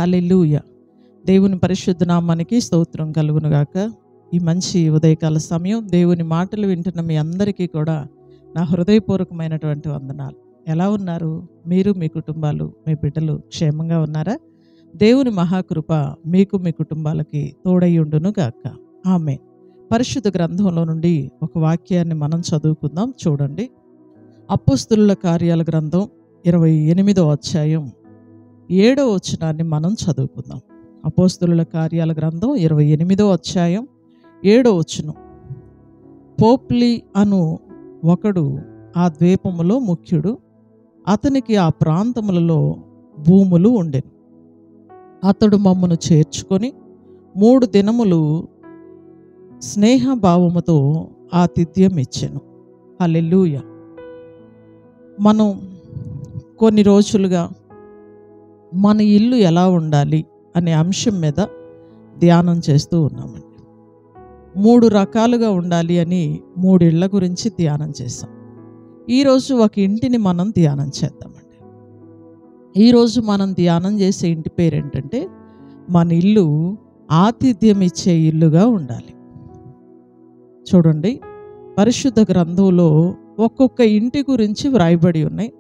హల్లెలూయా. దేవుని పరిశుద్ధ నామానికి స్తోత్రం కలుగునుగాక. ఈ మంచి ఉదయకాల సమయం దేవుని మాటలు వింటున్న మీ అందరికీ కూడా నా హృదయపూర్వకమైనటువంటి వందనాలు. ఎలా ఉన్నారు? మీరు, మీ కుటుంబాలు, మీ బిడ్డలు క్షేమంగా ఉన్నారా? దేవుని మహాకృప మీకు, మీ కుటుంబాలకి తోడై ఉండును గాక. ఆమేన్. పరిశుద్ధ గ్రంథంలో నుండి ఒక వాక్యాన్ని మనం చదువుకుందాం. చూడండి, అపోస్తలుల కార్యాల గ్రంథం 28వ అధ్యాయం 7వ వచనాన్ని మనం చదువుకుందాం. అపోస్తలుల కార్యాల గ్రంథం 28వ అధ్యాయం 7వ వచనం. పోప్లి అను ఒకడు ఆ ద్వీపములో ముఖ్యుడు, అతనికి ఆ ప్రాంతములలో భూములు ఉండెను. అతడు మమ్మను చేర్చుకొని 3 దినములు స్నేహభావముతో ఆతిథ్యం ఇచ్చెను. హల్లెలూయా. మనం కొన్ని రోజులుగా మన ఇల్లు ఎలా ఉండాలి అనే అంశం మీద ధ్యానం చేస్తూ ఉన్నామండి. 3 రకాలుగా ఉండాలి అని 3 ఇళ్ల గురించి ధ్యానం చేసాం. ఈరోజు ఒక ఇంటిని మనం ధ్యానం చేద్దామండి. ఈరోజు మనం ధ్యానం చేసే ఇంటి పేరు ఏంటంటే, మన ఇల్లు ఆతిథ్యం ఇచ్చే ఇల్లుగా ఉండాలి. చూడండి, పరిశుద్ధ గ్రంథంలో ఒక్కొక్క ఇంటి గురించి వ్రాయబడి ఉన్నాయి.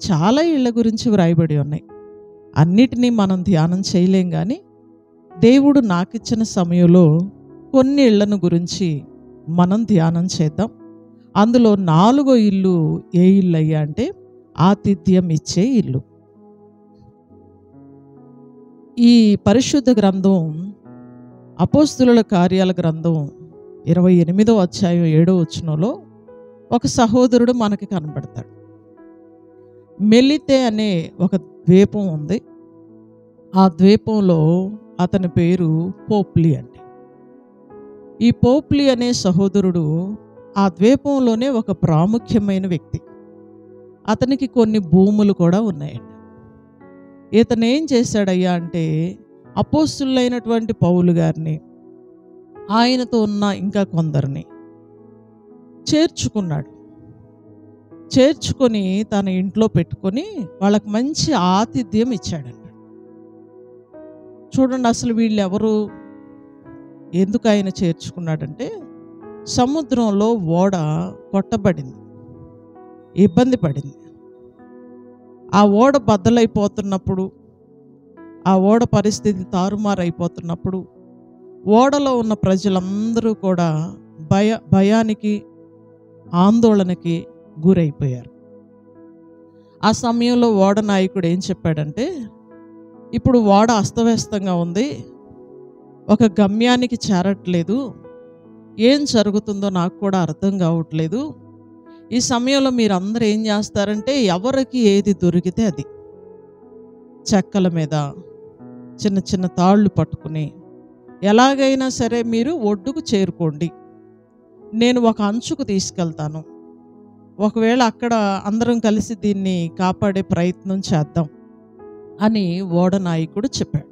చాలా ఇళ్ళ గురించి వ్రాయబడి ఉన్నాయి. అన్నిటినీ మనం ధ్యానం చేయలేం, కానీ దేవుడు నాకు ఇచ్చిన సమయంలో కొన్ని ఇళ్లను గురించి మనం ధ్యానం చేద్దాం. అందులో 4వ ఇల్లు ఏ ఇల్లు అయ్యా అంటే, ఆతిథ్యం ఇచ్చే ఇల్లు. ఈ పరిశుద్ధ గ్రంథం అపోస్తలుల కార్యాల గ్రంథం 28వ అధ్యాయం 7వ వచనంలో ఒక సహోదరుడు మనకి కనబడతాడు. మెలితే అనే ఒక ద్వీపం ఉంది. ఆ ద్వీపంలో అతని పేరు పోప్లి అండి. ఈ పోప్లి అనే సహోదరుడు ఆ ద్వీపంలోనే ఒక ప్రాముఖ్యమైన వ్యక్తి. అతనికి కొన్ని భూములు కూడా ఉన్నాయండి. ఇతను ఏం చేశాడయ్యా అంటే, అపోస్తులైనటువంటి పౌలు గారిని, ఆయనతో ఉన్న ఇంకా కొందరిని చేర్చుకున్నాడు. చేర్చుకొని తన ఇంట్లో పెట్టుకొని వాళ్ళకి మంచి ఆతిథ్యం ఇచ్చాడండి. చూడండి, అసలు వీళ్ళెవరు, ఎందుకు ఆయన చేర్చుకున్నాడంటే, సముద్రంలో ఓడ కొట్టబడింది, ఇబ్బంది పడింది. ఆ ఓడ బద్దలైపోతున్నప్పుడు, ఆ ఓడ పరిస్థితి తారుమారైపోతున్నప్పుడు ఓడలో ఉన్న ప్రజలందరూ కూడా భయానికి, ఆందోళనకి గురైపోయారు. ఆ సమయంలో ఓడ నాయకుడు ఏం చెప్పాడంటే, ఇప్పుడు ఓడ అస్తవ్యస్తంగా ఉంది, ఒక గమ్యానికి చేరట్లేదు, ఏం జరుగుతుందో నాకు కూడా అర్థం కావట్లేదు. ఈ సమయంలో మీరందరూ ఏం చేస్తారంటే, ఎవరికి ఏది దొరికితే అది చెక్కల మీద చిన్న చిన్న తాళ్ళు పట్టుకుని ఎలాగైనా సరే మీరు ఒడ్డుకు చేరుకోండి, నేను ఒక అంచుకు తీసుకెళ్తాను, ఒకవేళ అక్కడ అందరం కలిసి దీన్ని కాపాడే ప్రయత్నం చేద్దాం అని ఓడ నాయకుడు చెప్పాడు.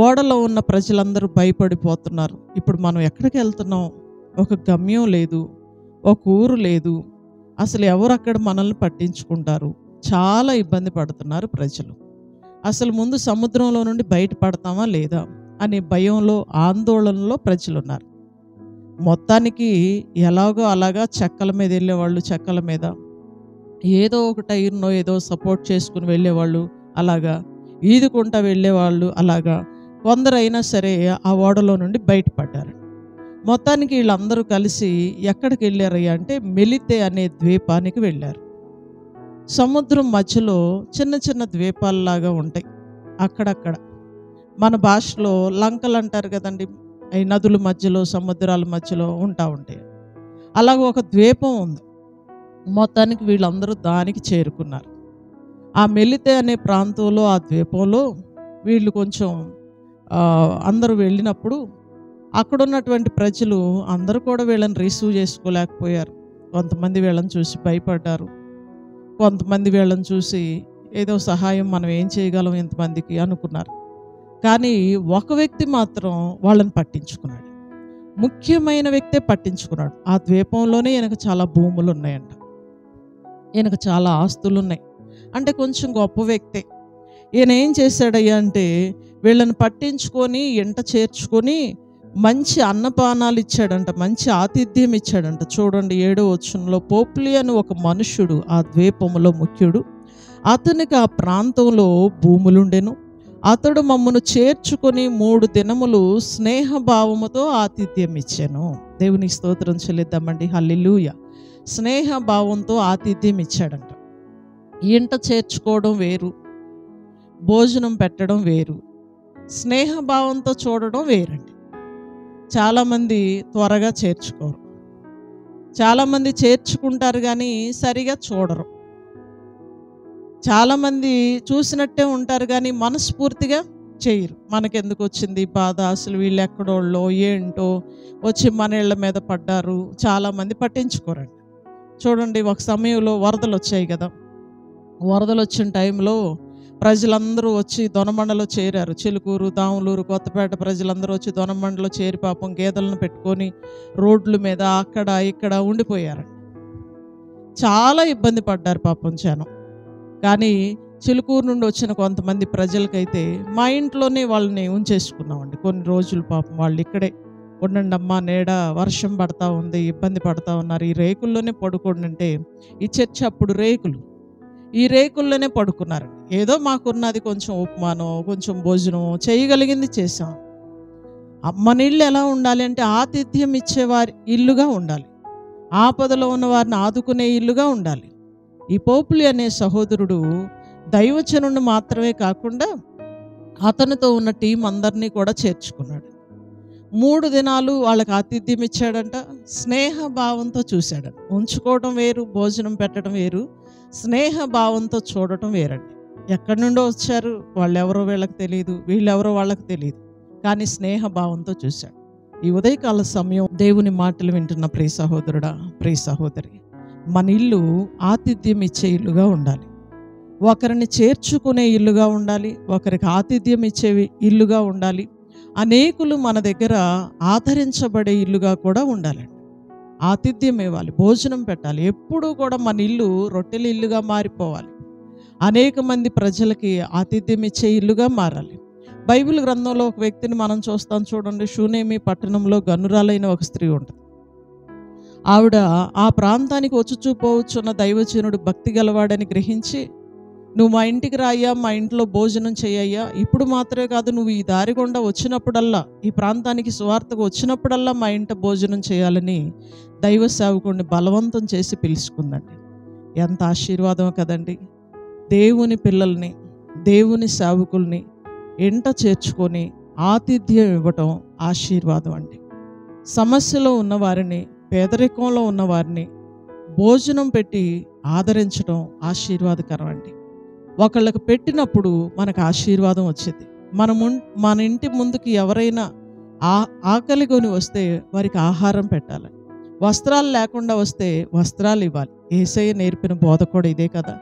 ఓడలో ఉన్న ప్రజలందరూ భయపడిపోతున్నారు. ఇప్పుడు మనం ఎక్కడికి వెళ్తున్నాం? ఒక గమ్యం లేదు, ఒక ఊరు లేదు, అసలు ఎవరు అక్కడ మనల్ని పట్టించుకుంటారు? చాలా ఇబ్బంది పడుతున్నారు ప్రజలు. అసలు ముందు సముద్రంలో నుండి బయటపడతామా లేదా అనే భయంలో, ఆందోళనలో ప్రజలు ఉన్నారు. మొత్తానికి ఎలాగో అలాగా చెక్కల మీద వెళ్ళేవాళ్ళు, చెక్కల మీద ఏదో ఒక టైర్నో ఏదో సపోర్ట్ చేసుకుని వెళ్ళేవాళ్ళు, అలాగా ఈదుకుంటా వెళ్ళేవాళ్ళు, అలాగా కొందరైనా సరే ఆ ఓడలో నుండి బయటపడ్డారు. మొత్తానికి వీళ్ళందరూ కలిసి ఎక్కడికి వెళ్ళారయ్యా అంటే, మెలితే అనే ద్వీపానికి వెళ్ళారు. సముద్రం మధ్యలో చిన్న చిన్న ద్వీపాలలాగా ఉంటాయి అక్కడక్కడ. మన భాషలో లంకలు అంటారు కదండి, ఈ నదుల మధ్యలో, సముద్రాల మధ్యలో ఉంటాయి. అలాగ ఒక ద్వీపం ఉంది. మొత్తానికి వీళ్ళందరూ దానికి చేరుకున్నారు. ఆ మెలితే అనే ప్రాంతంలో, ఆ ద్వీపంలో వీళ్ళు కొంచెం అందరూ వెళ్ళినప్పుడు అక్కడ ఉన్నటువంటి ప్రజలు అందరూ కూడా వీళ్ళని రిసీవ్ చేసుకోలేకపోయారు. కొంతమంది వీళ్ళని చూసి భయపడ్డారు, కొంతమంది వీళ్ళని చూసి ఏదో సహాయం మనం ఏం చేయగలం ఇంతమందికి అనుకున్నారు. కానీ ఒక వ్యక్తి మాత్రం వాళ్ళని పట్టించుకున్నాడు. ముఖ్యమైన వ్యక్తే పట్టించుకున్నాడు. ఆ ద్వీపంలోనే ఈయనకు చాలా భూములు ఉన్నాయంట, ఈయనకు చాలా ఆస్తులు ఉన్నాయి. అంటే కొంచెం గొప్ప వ్యక్తే. ఈయన ఏం చేశాడయ్యా అంటే వీళ్ళని పట్టించుకొని ఇంట చేర్చుకొని మంచి అన్నపానాలు ఇచ్చాడంట, మంచి ఆతిథ్యం ఇచ్చాడంట. చూడండి 7వ వచనంలో, పోప్లి అని ఒక మనుష్యుడు ఆ ద్వీపములో ముఖ్యుడు, అతనికి ఆ ప్రాంతంలో భూములుండెను. అతడు మమ్మను చేర్చుకొని 3 దినములు స్నేహభావముతో ఆతిథ్యం ఇచ్చాను. దేవుని స్తోత్రం చెల్లిద్దామండి. హల్లెలూయా. స్నేహభావంతో ఆతిథ్యం ఇచ్చాడంట. ఇంట చేర్చుకోవడం వేరు, భోజనం పెట్టడం వేరు, స్నేహభావంతో చూడడం వేరండి. చాలామంది త్వరగా చేర్చుకోరు, చాలామంది చేర్చుకుంటారు కానీ సరిగా చూడరు, చాలామంది చూసినట్టే ఉంటారు కానీ మనస్ఫూర్తిగా చేయరు. మనకెందుకు వచ్చింది బాధ, అసలు వీళ్ళు ఎక్కడోళ్ళో ఏంటో వచ్చి మన ఇళ్ళ మీద పడ్డారు, చాలామంది పట్టించుకోరండి. చూడండి, ఒక సమయంలో వరదలు వచ్చాయి కదా, వరదలు వచ్చిన టైంలో ప్రజలందరూ వచ్చి దొనమండలో చేరారు. చిలుకూరు, దాములూరు, కొత్తపేట ప్రజలందరూ వచ్చి దొనమండలో చేరి పాపం గేదెలను పెట్టుకొని రోడ్ల మీద అక్కడ ఇక్కడ ఉండిపోయారు. చాలా ఇబ్బంది పడ్డారు పాపం జనం. కానీ చిలుకూరు నుండి వచ్చిన కొంతమంది ప్రజలకైతే మా ఇంట్లోనే వాళ్ళని ఉంచేసుకున్నామండి కొన్ని రోజులు. పాపం వాళ్ళు ఇక్కడే ఉండండి అమ్మా, నీడ వర్షం పడతా ఉంది, ఇబ్బంది పడతా ఉన్నారు, ఈ రేకుల్లోనే పడుకోండి అంటే, ఈ చర్చ అప్పుడు రేకులు, ఈ రేకుల్లోనే పడుకున్నారు. ఏదో మాకున్నది కొంచెం ఉపమానం, కొంచెం భోజనం చేయగలిగింది చేసాం. మన ఇల్లు ఎలా ఉండాలి అంటే ఆతిథ్యం ఇచ్చేవారి ఇల్లుగా ఉండాలి, ఆపదలో ఉన్న వారిని ఆదుకునే ఇల్లుగా ఉండాలి. ఈ పోపులి అనే సహోదరుడు దైవజనుడిని మాత్రమే కాకుండా అతనితో ఉన్న టీం అందరినీ కూడా చేర్చుకున్నాడు. 3 దినాలు వాళ్ళకి ఆతిథ్యం ఇచ్చాడంట. స్నేహభావంతో చూశాడంట. ఉంచుకోవడం వేరు, భోజనం పెట్టడం వేరు, స్నేహభావంతో చూడటం వేరండి. ఎక్కడి నుండో వచ్చారు, వాళ్ళెవరో వీళ్ళకి తెలియదు, వీళ్ళెవరో వాళ్ళకి తెలియదు, కానీ స్నేహభావంతో చూశాడు. ఈ ఉదయకాల సమయం దేవుని మాటలు వింటున్న ప్రియ సహోదరుడా, ప్రియ సహోదరి, మన ఇల్లు ఆతిథ్యం ఇచ్చే ఇల్లుగా ఉండాలి, ఒకరిని చేర్చుకునే ఇల్లుగా ఉండాలి, ఒకరికి ఆతిథ్యం ఇచ్చే ఇల్లుగా ఉండాలి, అనేకులు మన దగ్గర ఆదరించబడే ఇల్లుగా కూడా ఉండాలండి. ఆతిథ్యం ఇవ్వాలి, భోజనం పెట్టాలి. ఎప్పుడూ కూడా మన ఇల్లు రొట్టెల ఇల్లుగా మారిపోవాలి, అనేక మంది ప్రజలకి ఆతిథ్యం ఇచ్చే ఇల్లుగా మారాలి. బైబిల్ గ్రంథంలో ఒక వ్యక్తిని మనం చూస్తాం. చూడండి, షూనేమి పట్టణంలో గనురాలైన ఒక స్త్రీ ఉంటుంది. ఆవిడ ఆ ప్రాంతానికి వచ్చుచూపోవచ్చున్న దైవజనుడు భక్తి గలవాడని గ్రహించి, నువ్వు మా ఇంటికి రాయ్యా, మా ఇంట్లో భోజనం చేయయ్యా, ఇప్పుడు మాత్రమే కాదు, నువ్వు ఈ దారి గుండా వచ్చినప్పుడల్లా, ఈ ప్రాంతానికి సువార్తకు వచ్చినప్పుడల్లా మా ఇంట భోజనం చేయాలని దైవ సేవకుడిని బలవంతం చేసి పిలుచుకుందండి. ఎంత ఆశీర్వాదం కదండి. దేవుని పిల్లల్ని, దేవుని సేవకుల్ని ఇంట చేర్చుకొని ఆతిథ్యం ఇవ్వటం ఆశీర్వాదం అండి. సమస్యలో ఉన్నవారిని, పేదరికంలో ఉన్నవారిని భోజనం పెట్టి ఆదరించడం ఆశీర్వాదకరం అండి. ఒకళ్ళకి పెట్టినప్పుడు మనకు ఆశీర్వాదం వచ్చింది. మన ఇంటి ముందుకి ఎవరైనా ఆకలి కొని వస్తే వారికి ఆహారం పెట్టాలి, వస్త్రాలు లేకుండా వస్తే వస్త్రాలు ఇవ్వాలి. యేసయ్య నేర్పిన బోధ కూడా ఇదే కదా.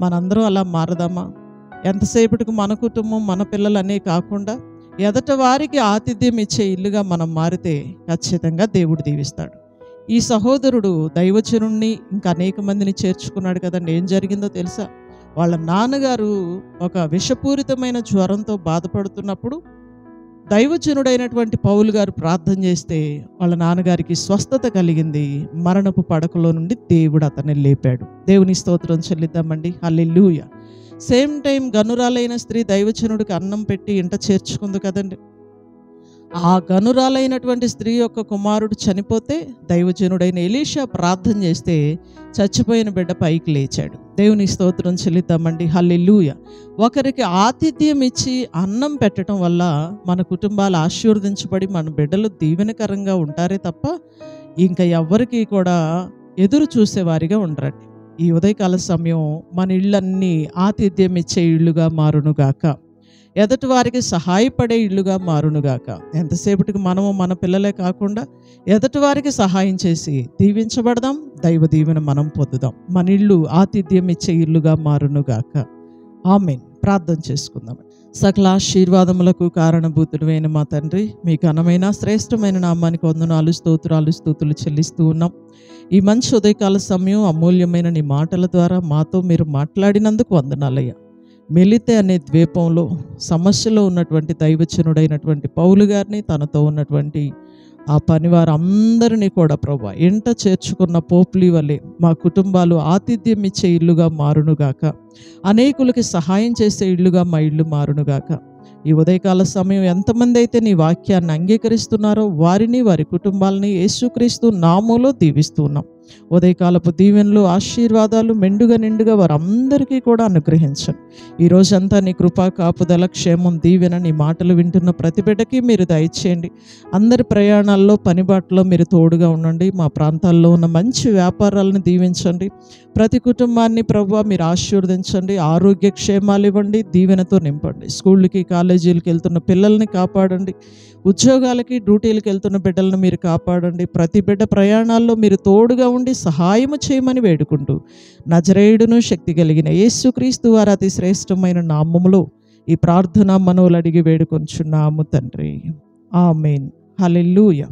మనందరం అలా మారదామా? ఎంతసేపటికి మన కుటుంబం, మన పిల్లలు అనే కాకుండా ఎదట వారికి ఆతిథ్యం ఇచ్చే ఇల్లుగా మనం మారితే ఖచ్చితంగా దేవుడు దీవిస్తాడు. ఈ సహోదరుడు దైవజనుణ్ణి ఇంకా అనేక మందిని చేర్చుకున్నాడు కదండి. ఏం జరిగిందో తెలుసా? వాళ్ళ నాన్నగారు ఒక విషపూరితమైన జ్వరంతో బాధపడుతున్నప్పుడు దైవజనుడైనటువంటి పౌలు గారు ప్రార్థన చేస్తే వాళ్ళ నాన్నగారికి స్వస్థత కలిగింది. మరణపు పడకలో నుండి దేవుడు అతన్ని లేపాడు. దేవుని స్తోత్రం చెల్లిద్దామండి. హల్లెలూయా. సేమ్ టైం గనురాలైన స్త్రీ దైవజనుడికి అన్నం పెట్టి ఇంట చేర్చుకుంది కదండి. ఆ గనురాలైనటువంటి స్త్రీ యొక్క కుమారుడు చనిపోతే దైవజనుడైన ఎలీషా ప్రార్థన చేస్తే చచ్చిపోయిన బిడ్డ పైకి లేచాడు. దేవుని స్తోత్రం చెల్లిద్దామండి. హల్లెలూయా. ఒకరికి ఆతిథ్యం ఇచ్చి అన్నం పెట్టడం వల్ల మన కుటుంబాలు ఆశీర్వదించబడి మన బిడ్డలు దీవెనకరంగా ఉంటారే తప్ప ఇంకా ఎవ్వరికి కూడా ఎదురు చూసేవారిగా ఉండరండి. ఈ ఉదయకాల సమయం మన ఇళ్ళన్నీ ఆతిథ్యం ఇచ్చే ఇళ్ళుగా మారునుగాక, ఎదటి వారికి సహాయపడే ఇళ్ళుగా మారునుగాక. ఎంతసేపటికి మనము మన పిల్లలే కాకుండా ఎదటి వారికి సహాయం చేసి దీవించబడదాం, దైవ దీవెన మనం పొందుదాం. మన ఇల్లు ఆతిథ్యం ఇచ్చే ఇల్లుగా మారునుగాక. ఆమేన్. ప్రార్థన చేసుకుందాం. సకల ఆశీర్వాదములకు కారణభూతుడైన మా తండ్రి, మీ ఘనమైన శ్రేష్టమైన నామానికి వందనాలు, స్తోత్రాలు, స్తుతులు చెల్లిస్తూ ఉన్నాం. ఈ మంచి ఉదయకాల సమయం అమూల్యమైన నీ మాటల ద్వారా మాతో మీరు మాట్లాడినందుకు వందనాలయ్యా. మెలితే అనే ద్వీపంలో సమస్యలో ఉన్నటువంటి దైవజనుడైనటువంటి పౌలు గారిని, తనతో ఉన్నటువంటి ఆ పనివారు అందరినీ కూడా ప్రభువా ఎంట చేర్చుకున్న పోపులి వలె మా కుటుంబాలు ఆతిథ్యం ఇచ్చే ఇల్లుగా మారునుగాక, అనేకులకి సహాయం చేసే ఇల్లుగా మా ఇల్లు మారునుగాక. ఈ ఉదయకాల సమయం ఎంతమంది అయితే నీ వాక్యాన్ని అంగీకరిస్తున్నారో వారిని, వారి కుటుంబాలని యేసుక్రీస్తు నామములో దీవిస్తున్నాం. ఉదయకాలపు దీవెనలు, ఆశీర్వాదాలు మెండుగా నిండుగా వారందరికీ కూడా అనుగ్రహించండి. ఈ రోజంతా నీ కృపా కాపుదల, క్షేమం, దీవెన నీ మాటలు వింటున్న ప్రతి బిడ్డకి మీరు దయచేయండి. అందరి ప్రయాణాల్లో, పనిబాట్లో మీరు తోడుగా ఉండండి. మా ప్రాంతాల్లో ఉన్న మంచి వ్యాపారాలను దీవించండి. ప్రతి కుటుంబాన్ని ప్రభువా మీరు ఆశీర్వదించండి. ఆరోగ్య క్షేమాలు ఇవ్వండి, దీవెనతో నింపండి. స్కూళ్ళకి, కాలేజీలకు వెళ్తున్న పిల్లల్ని కాపాడండి. ఉద్యోగాలకి, డ్యూటీలకు వెళ్తున్న బిడ్డలను మీరు కాపాడండి. ప్రతి బిడ్డ ప్రయాణాల్లో మీరు తోడుగా ఉండి సహాయము చేయమని వేడుకుంటూ నజరేయుడును శక్తి కలిగిన యేసుక్రీస్తు వారి అతి శ్రేష్టమైన నామములో ఈ ప్రార్థన మనవులు అడిగి వేడుకొంచున్నాము తండ్రి. ఆమేన్. హల్లెలూయా.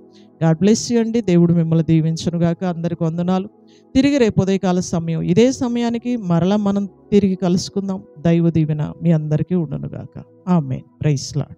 గాడ్ బ్లెస్ యు అండి. దేవుడు మిమ్మల్ని దీవించునుగాక. అందరికి వందనాలు. తిరిగి రేపు ఉదయకాల సమయం ఇదే సమయానికి మరలా మనం తిరిగి కలుసుకుందాం. దైవ దీవెన మీ అందరికీ ఉండునుగాక. ఆమేన్. Praise lord.